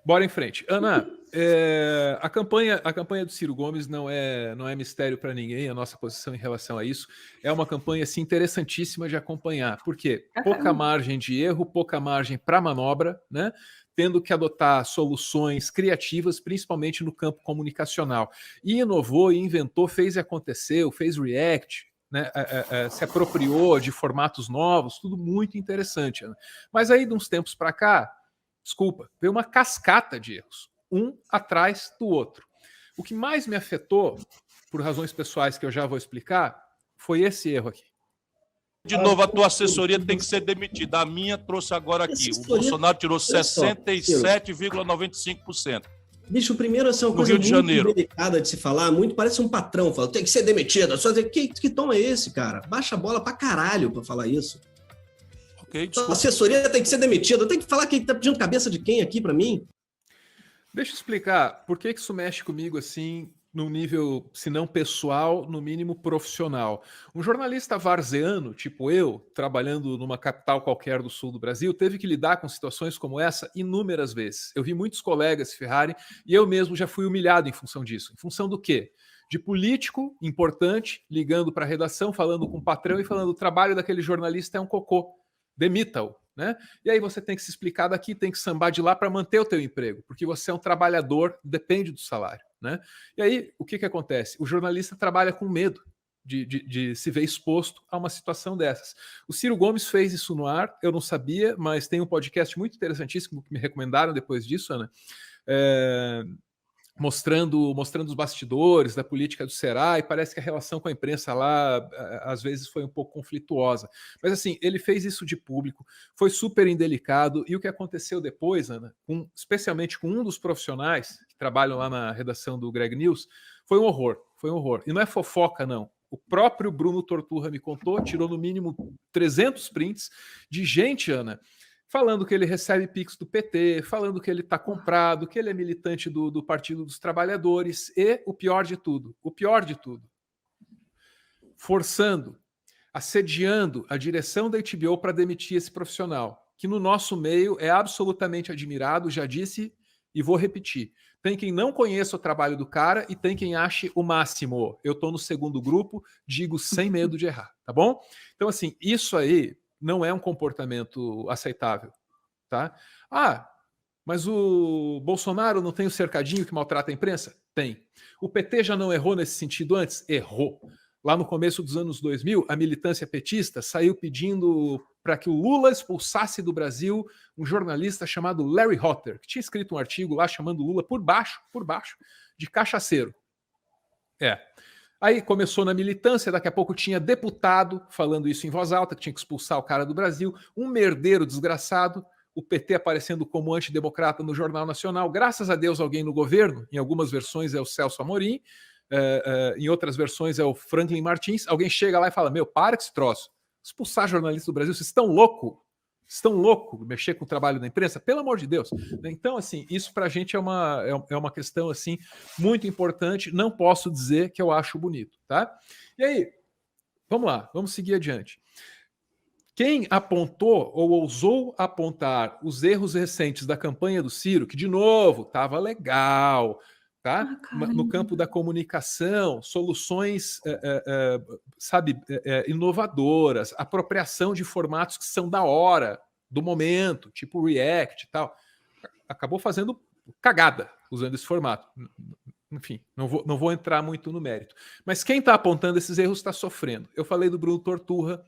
Bora em frente. Ana, a campanha do Ciro Gomes não é mistério para ninguém, a nossa posição em relação a isso. É uma campanha assim, interessantíssima de acompanhar. Por quê? Pouca margem de erro, pouca margem para manobra, né? Tendo que adotar soluções criativas, principalmente no campo comunicacional. E inovou, e inventou, fez e aconteceu, fez React, né? Se apropriou de formatos novos, tudo muito interessante. Ana. Mas aí, de uns tempos para cá, desculpa, veio uma cascata de erros, um atrás do outro. O que mais me afetou, por razões pessoais que eu já vou explicar, foi esse erro aqui. De novo, a tua assessoria tem que ser demitida. A minha trouxe agora aqui. O Bolsonaro tirou 67,95%. Bicho, primeiro, essa é uma coisa muito delicada de se falar, muito parece um patrão falando, tem que ser demitido. Só dizer, que tom é esse, cara? Baixa a bola pra caralho pra falar isso. Okay, a assessoria tem que ser demitida. Tem que falar quem tá pedindo cabeça de quem aqui pra mim. Deixa eu explicar por que isso mexe comigo assim, no nível, se não pessoal, no mínimo profissional. Um jornalista varzeano, tipo eu, trabalhando numa capital qualquer do sul do Brasil, teve que lidar com situações como essa inúmeras vezes. Eu vi muitos colegas se ferrarem e eu mesmo já fui humilhado em função disso. Em função do quê? De político importante ligando para a redação, falando com o patrão e falando o trabalho daquele jornalista é um cocô. Demita-o, né? E aí você tem que se explicar daqui, tem que sambar de lá para manter o teu emprego, porque você é um trabalhador, depende do salário, né? E aí, o que acontece? O jornalista trabalha com medo de se ver exposto a uma situação dessas. O Ciro Gomes fez isso no ar, eu não sabia, mas tem um podcast muito interessantíssimo que me recomendaram depois disso, Ana, mostrando os bastidores da política do Será, e parece que a relação com a imprensa lá, às vezes, foi um pouco conflituosa. Mas, assim, ele fez isso de público, foi super indelicado, e o que aconteceu depois, Ana, especialmente com um dos profissionais que trabalham lá na redação do Greg News, foi um horror, foi um horror. E não é fofoca, não. O próprio Bruno Torturra me contou, tirou no mínimo 300 prints de gente, Ana, falando que ele recebe Pix do PT, falando que ele está comprado, que ele é militante do Partido dos Trabalhadores e o pior de tudo, forçando, assediando a direção da HBO para demitir esse profissional, que no nosso meio é absolutamente admirado, já disse e vou repetir. Tem quem não conheça o trabalho do cara e tem quem ache o máximo. Eu estou no segundo grupo, digo sem medo de errar, tá bom? Então, assim, isso aí não é um comportamento aceitável, tá? Ah, mas o Bolsonaro não tem o cercadinho que maltrata a imprensa? Tem. O PT já não errou nesse sentido antes? Errou. Lá no começo dos anos 2000, a militância petista saiu pedindo para que o Lula expulsasse do Brasil um jornalista chamado Larry Hotter, que tinha escrito um artigo lá chamando Lula por baixo, de cachaceiro. Aí começou na militância, daqui a pouco tinha deputado falando isso em voz alta, que tinha que expulsar o cara do Brasil, um merdeiro desgraçado, o PT aparecendo como antidemocrata no Jornal Nacional, graças a Deus alguém no governo, em algumas versões é o Celso Amorim, em outras versões é o Franklin Martins, alguém chega lá e fala, meu, para com esse troço, expulsar jornalistas do Brasil, vocês estão loucos? Estão loucos mexer com o trabalho da imprensa? Pelo amor de Deus. Então, assim, isso para a gente é uma questão assim, muito importante. Não posso dizer que eu acho bonito, tá? E aí, vamos lá, vamos seguir adiante. Quem apontou ou ousou apontar os erros recentes da campanha do Ciro, que, de novo, estava legal, tá? No campo da comunicação, soluções, sabe, inovadoras, apropriação de formatos que são da hora, do momento, tipo React e tal, acabou fazendo cagada usando esse formato. Enfim, não vou entrar muito no mérito. Mas quem está apontando esses erros está sofrendo. Eu falei do Bruno Torturra,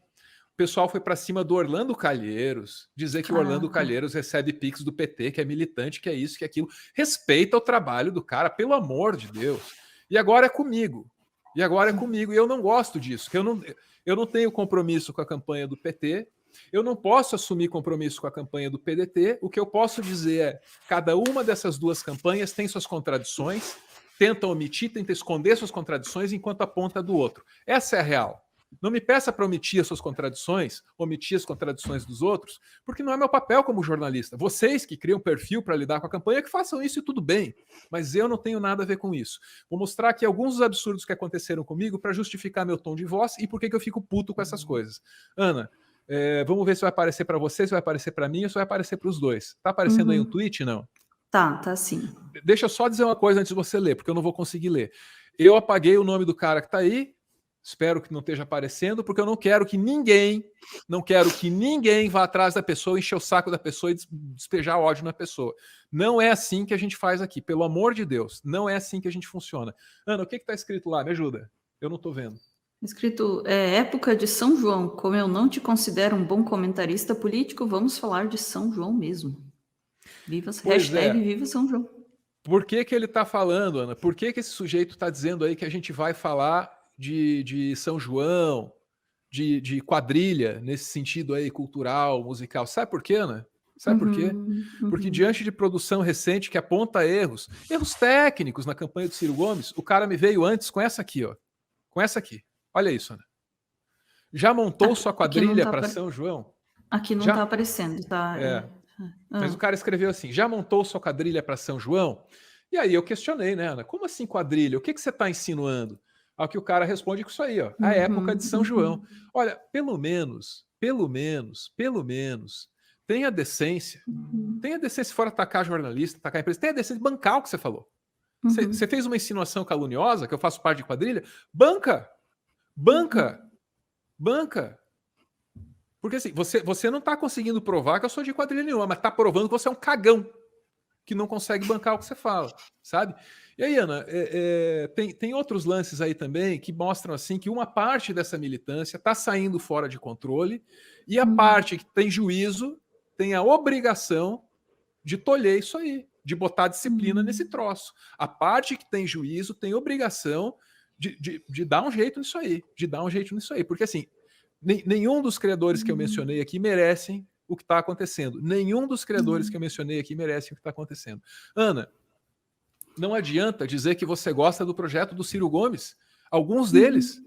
o pessoal foi para cima do Orlando Calheiros, dizer que o Orlando Calheiros recebe Pix do PT, que é militante, que é isso, que é aquilo. Respeita o trabalho do cara, pelo amor de Deus. E agora é comigo. E eu não gosto disso. Eu não tenho compromisso com a campanha do PT, eu não posso assumir compromisso com a campanha do PDT. O que eu posso dizer é, cada uma dessas duas campanhas tem suas contradições, tenta omitir, tenta esconder suas contradições enquanto aponta do outro. Essa é a real. Não me peça para omitir as suas contradições, omitir as contradições dos outros, porque não é meu papel como jornalista. Vocês que criam perfil para lidar com a campanha, que façam isso e tudo bem, mas eu não tenho nada a ver com isso. Vou mostrar aqui alguns dos absurdos que aconteceram comigo para justificar meu tom de voz e por que eu fico puto com essas coisas. Ana, vamos ver se vai aparecer para você, se vai aparecer para mim ou se vai aparecer para os dois. Tá aparecendo aí um tweet, não? Tá sim. Deixa eu só dizer uma coisa antes de você ler, porque eu não vou conseguir ler. Eu apaguei o nome do cara que está aí, espero que não esteja aparecendo, porque eu não quero que ninguém vá atrás da pessoa, encher o saco da pessoa e despejar ódio na pessoa. Não é assim que a gente faz aqui, pelo amor de Deus. Não é assim que a gente funciona. Ana, o que está escrito lá? Me ajuda. Eu não estou vendo. Escrito, época de São João. Como eu não te considero um bom comentarista político, vamos falar de São João mesmo. Hashtag Viva São João. Por que ele está falando, Ana? Por que esse sujeito está dizendo aí que a gente vai falar de São João, de quadrilha, nesse sentido aí cultural, musical? Sabe por quê, Ana? Sabe por quê? Porque diante de produção recente que aponta erros técnicos na campanha do Ciro Gomes, o cara me veio antes com essa aqui, ó. Com essa aqui. Olha isso, Ana. Já montou sua quadrilha para São João? Aqui não está aparecendo, tá? Mas o cara escreveu assim: já montou sua quadrilha para São João? E aí eu questionei, né, Ana? Como assim quadrilha? O que você está insinuando? Ao que o cara responde com isso aí, ó. A época de São João. Olha, pelo menos, tenha decência. Tenha decência, fora atacar jornalista, atacar a empresa. Tenha decência de bancar o que você falou. Você fez uma insinuação caluniosa, que eu faço parte de quadrilha? Banca! Porque assim, você não está conseguindo provar que eu sou de quadrilha nenhuma, mas está provando que você é um cagão que não consegue bancar o que você fala, sabe? E aí, Ana, tem outros lances aí também que mostram assim que uma parte dessa militância está saindo fora de controle e a parte que tem juízo tem a obrigação de tolher isso aí, de botar disciplina nesse troço. A parte que tem juízo tem obrigação de dar um jeito nisso aí, porque assim, nenhum dos criadores que eu mencionei aqui merecem o que está acontecendo. Nenhum dos criadores que eu mencionei aqui merece o que está acontecendo. Ana, não adianta dizer que você gosta do projeto do Ciro Gomes. Alguns deles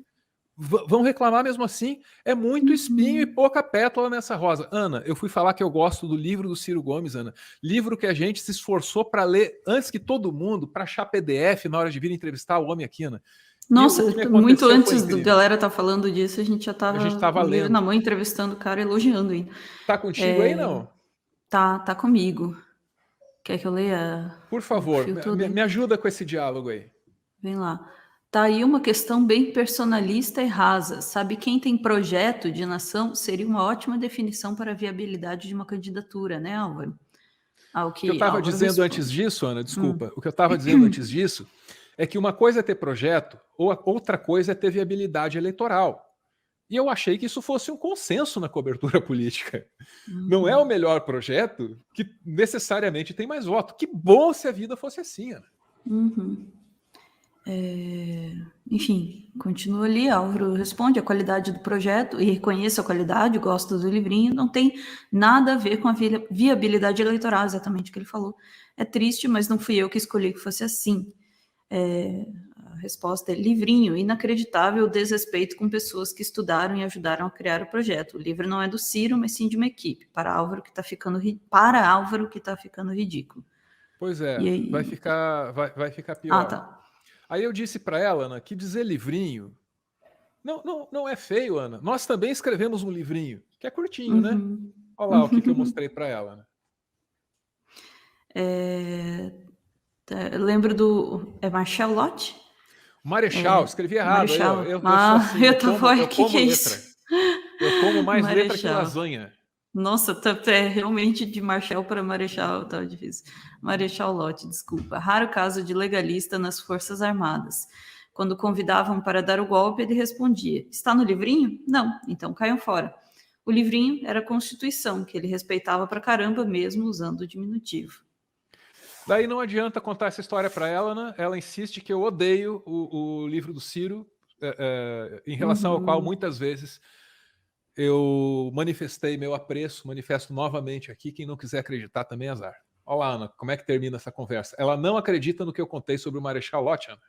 vão reclamar mesmo assim. É muito espinho e pouca pétala nessa rosa. Ana, eu fui falar que eu gosto do livro do Ciro Gomes, Ana. Livro que a gente se esforçou para ler antes que todo mundo, para achar PDF na hora de vir entrevistar o homem aqui, Ana. Nossa, muito antes do galera tá falando disso, a gente já tava lendo na mão, entrevistando o cara, elogiando ainda. Tá contigo aí, não? Tá comigo. Quer que eu leia? Por favor, me ajuda com esse diálogo aí. Vem lá. Tá aí uma questão bem personalista e rasa. Sabe, quem tem projeto de nação seria uma ótima definição para a viabilidade de uma candidatura, né, Álvaro? O que eu estava dizendo antes disso, Ana, desculpa. O que eu estava dizendo antes disso é que uma coisa é ter projeto, ou outra coisa é ter viabilidade eleitoral. E eu achei que isso fosse um consenso na cobertura política. Não é o melhor projeto que necessariamente tem mais voto. Que bom se a vida fosse assim, Ana. Enfim, continua ali, Álvaro responde a qualidade do projeto e reconheço a qualidade, gosto do livrinho, não tem nada a ver com a viabilidade eleitoral, exatamente o que ele falou. É triste, mas não fui eu que escolhi que fosse assim. A resposta é livrinho, inacreditável o desrespeito com pessoas que estudaram e ajudaram a criar o projeto. O livro não é do Ciro, mas sim de uma equipe, para Álvaro que está ficando ridículo. Pois é, aí... vai ficar pior. Tá. Aí eu disse para ela, Ana, que dizer livrinho não é feio, Ana. Nós também escrevemos um livrinho, que é curtinho, né? Olha lá o que eu mostrei para ela, Ana. Lembro do... É Marshall Lott? Marechal, escrevi errado. Marechal. Eu como que é letra. isso? Eu como mais Marechal. letra que lasanha. Nossa, realmente de Marshall para Marechal tá difícil. Marechal Lott, desculpa. Raro caso de legalista nas Forças Armadas. Quando convidavam para dar o golpe, ele respondia: está no livrinho? Não, então caiam fora. O livrinho era a Constituição, que ele respeitava pra caramba, mesmo usando o diminutivo. Daí não adianta contar essa história para ela, né? Ela insiste que eu odeio o livro do Ciro, em relação ao qual muitas vezes eu manifestei meu apreço, manifesto novamente aqui. Quem não quiser acreditar também é azar. Olha lá, Ana, como é que termina essa conversa. Ela não acredita no que eu contei sobre o Marechal Lott, Ana.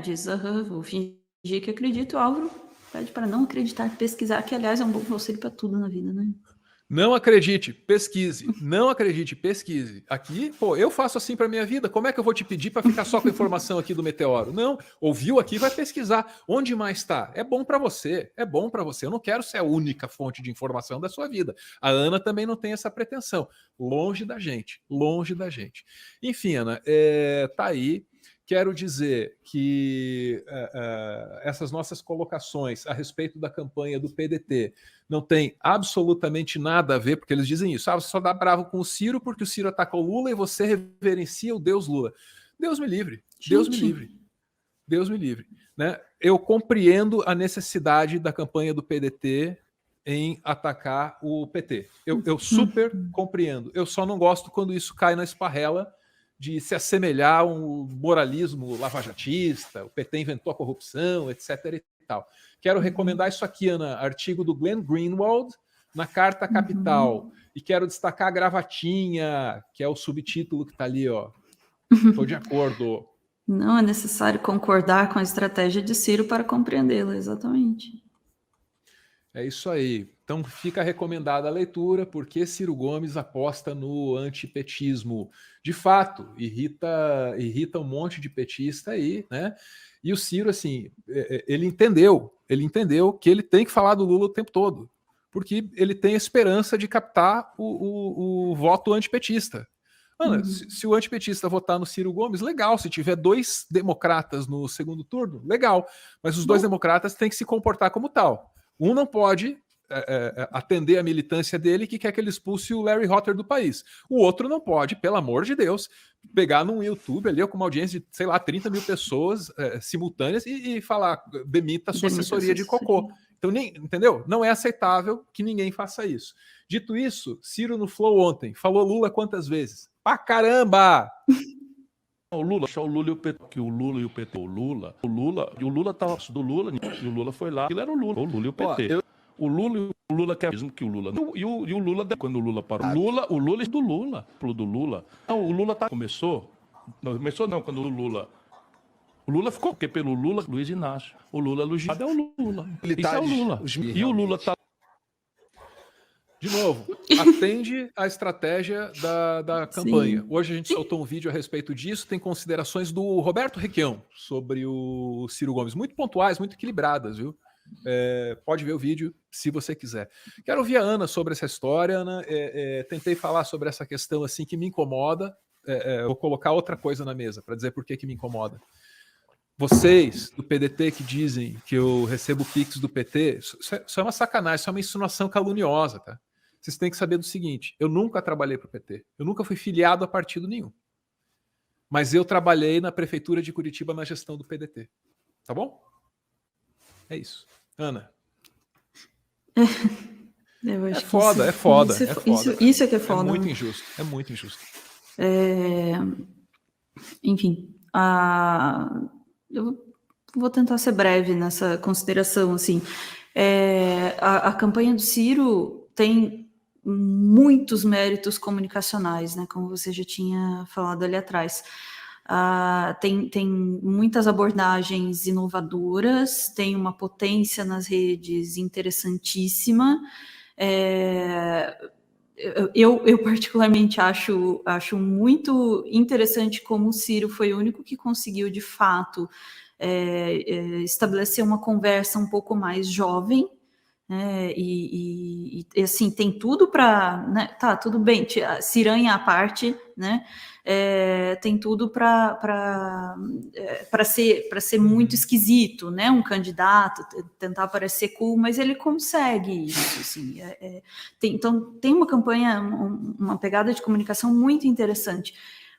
Diz, vou fingir que acredito. O Álvaro pede para não acreditar, pesquisar, que aliás é um bom conselho para tudo na vida, né? Não acredite, pesquise. Não acredite, pesquise. Aqui, pô, eu faço assim para minha vida. Como é que eu vou te pedir para ficar só com a informação aqui do meteoro? Não, ouviu aqui, vai pesquisar. Onde mais está? É bom para você. É bom para você. Eu não quero ser a única fonte de informação da sua vida. A Ana também não tem essa pretensão. Longe da gente. Longe da gente. Enfim, Ana, tá aí. Quero dizer que essas nossas colocações a respeito da campanha do PDT não tem absolutamente nada a ver, porque eles dizem isso. Você só dá bravo com o Ciro porque o Ciro ataca o Lula e você reverencia o Deus Lula. Deus me livre. Deus me livre. Deus me livre. Né? Eu compreendo a necessidade da campanha do PDT em atacar o PT. Eu super compreendo. Eu só não gosto quando isso cai na esparrela de se assemelhar a um moralismo lavajatista, o PT inventou a corrupção, etc. e tal. Quero recomendar isso aqui, Ana, artigo do Glenn Greenwald, na Carta Capital, e quero destacar a gravatinha, que é o subtítulo que está ali, ó. Estou de acordo. Não é necessário concordar com a estratégia de Ciro para compreendê-la, exatamente. É isso aí. Então fica recomendada a leitura, porque Ciro Gomes aposta no antipetismo. De fato, irrita um monte de petista aí, né? E o Ciro, assim, ele entendeu que ele tem que falar do Lula o tempo todo, porque ele tem a esperança de captar o voto antipetista. Ana, se o antipetista votar no Ciro Gomes, legal. Se tiver 2 democratas no segundo turno, legal. Mas os 2 democratas têm que se comportar como tal. Um não pode atender a militância dele que quer que ele expulse o Larry Hotter do país. O outro não pode, pelo amor de Deus, pegar num YouTube ali com uma audiência de, sei lá, 30 mil pessoas simultâneas e falar, demita a sua assessoria de cocô. Então, entendeu? Não é aceitável que ninguém faça isso. Dito isso, Ciro no Flow ontem falou Lula quantas vezes? Pra caramba! O Lula e o PT, que o Lula e o PT, o Lula tava do Lula, e o Lula foi lá, ele era o Lula e o PT. O Lula quer mesmo que o Lula. E o Lula, quando o Lula parou, o Lula é do Lula. Não, o Lula começou não, quando o Lula ficou, porque pelo Lula, Luiz Inácio. O Lula elogiado é o Lula. Isso é o Lula. E o Lula tá. De novo, atende à estratégia da campanha. Sim. Hoje a gente soltou um vídeo a respeito disso, tem considerações do Roberto Requião sobre o Ciro Gomes, muito pontuais, muito equilibradas, viu? Pode ver o vídeo se você quiser. Quero ouvir a Ana sobre essa história, Ana. Tentei falar sobre essa questão assim que me incomoda. Vou colocar outra coisa na mesa para dizer por que me incomoda. Vocês do PDT que dizem que eu recebo Pix do PT, isso é uma sacanagem, isso é uma insinuação caluniosa, tá? Vocês têm que saber do seguinte, eu nunca trabalhei para o PT, eu nunca fui filiado a partido nenhum. Mas eu trabalhei na prefeitura de Curitiba na gestão do PDT. Tá bom? É isso. Ana. É foda. Isso é que é foda. É muito injusto. É muito injusto. Enfim, eu vou tentar ser breve nessa consideração. Assim, a campanha do Ciro tem muitos méritos comunicacionais, né? Como você já tinha falado ali atrás. Tem muitas abordagens inovadoras, tem uma potência nas redes interessantíssima. Eu particularmente acho muito interessante como o Ciro foi o único que conseguiu, de fato, estabelecer uma conversa um pouco mais jovem, e assim, tem tudo para, né, tá, tudo bem, ciranha à parte, né, tem tudo para ser muito esquisito, né, um candidato, tentar parecer cool, mas ele consegue isso, assim, então tem uma campanha, uma pegada de comunicação muito interessante,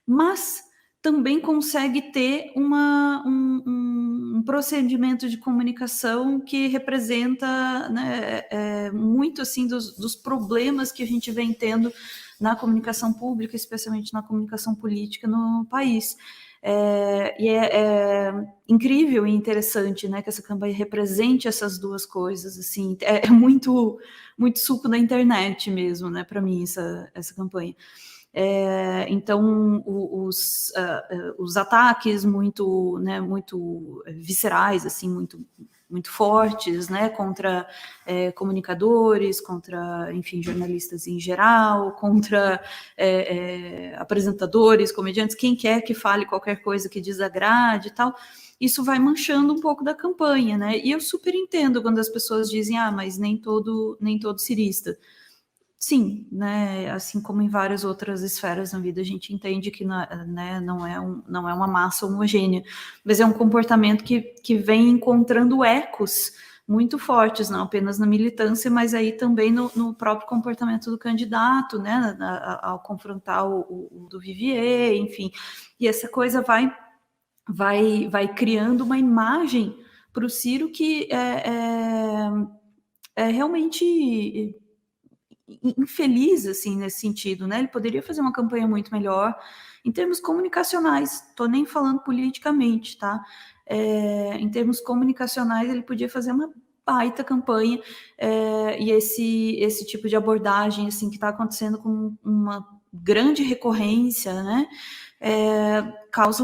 mas também consegue ter um procedimento de comunicação que representa, né, muito assim dos problemas que a gente vem tendo na comunicação pública, especialmente na comunicação política no país. E é incrível e interessante, né, que essa campanha represente essas duas coisas, assim, muito, muito suco da internet mesmo, né, para mim, essa campanha. Então, os ataques muito, né, muito viscerais, assim, muito fortes, né, contra comunicadores, contra, enfim, jornalistas em geral, contra apresentadores, comediantes, quem quer que fale qualquer coisa que desagrade e tal, isso vai manchando um pouco da campanha, né? E eu super entendo quando as pessoas dizem, mas nem todo cirista. Sim, né, assim como em várias outras esferas na vida, a gente entende que, né, não é uma massa homogênea, mas é um comportamento que vem encontrando ecos muito fortes, não apenas na militância, mas aí também no próprio comportamento do candidato, né, ao confrontar o do Vivier, enfim, e essa coisa vai criando uma imagem para o Ciro que é realmente infeliz, assim, nesse sentido, né? Ele poderia fazer uma campanha muito melhor em termos comunicacionais, tô nem falando politicamente, tá? Em termos comunicacionais, ele podia fazer uma baita campanha, e esse tipo de abordagem, assim, que está acontecendo com uma grande recorrência, né? Causa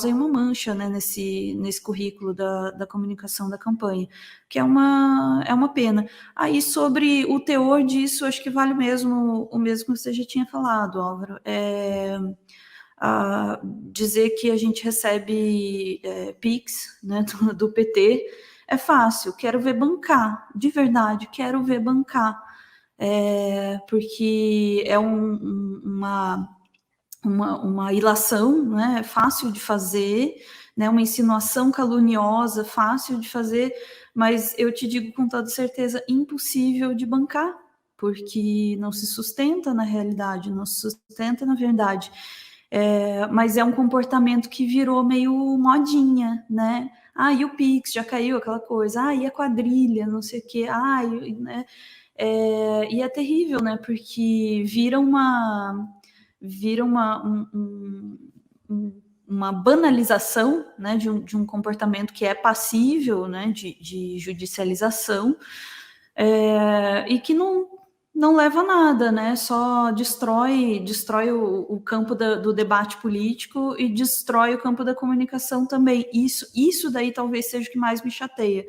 aí uma mancha, né, nesse currículo da comunicação da campanha, que é uma pena. Aí, sobre o teor disso, acho que vale o mesmo que você já tinha falado, Álvaro. Dizer que a gente recebe PIX, né, do PT é fácil, quero ver bancar, de verdade, quero ver bancar, porque é uma ilação, né, fácil de fazer, né, uma insinuação caluniosa, fácil de fazer, mas eu te digo com toda certeza, impossível de bancar, porque não se sustenta na realidade, não se sustenta na verdade. Mas é um comportamento que virou meio modinha, né? E o Pix já caiu aquela coisa, e a quadrilha, não sei o quê, né? E é terrível, né? Porque vira uma banalização, né, de um comportamento que é passível, né, de judicialização, e que não leva a nada, né, só destrói o campo do debate político e destrói o campo da comunicação também. Isso daí talvez seja o que mais me chateia.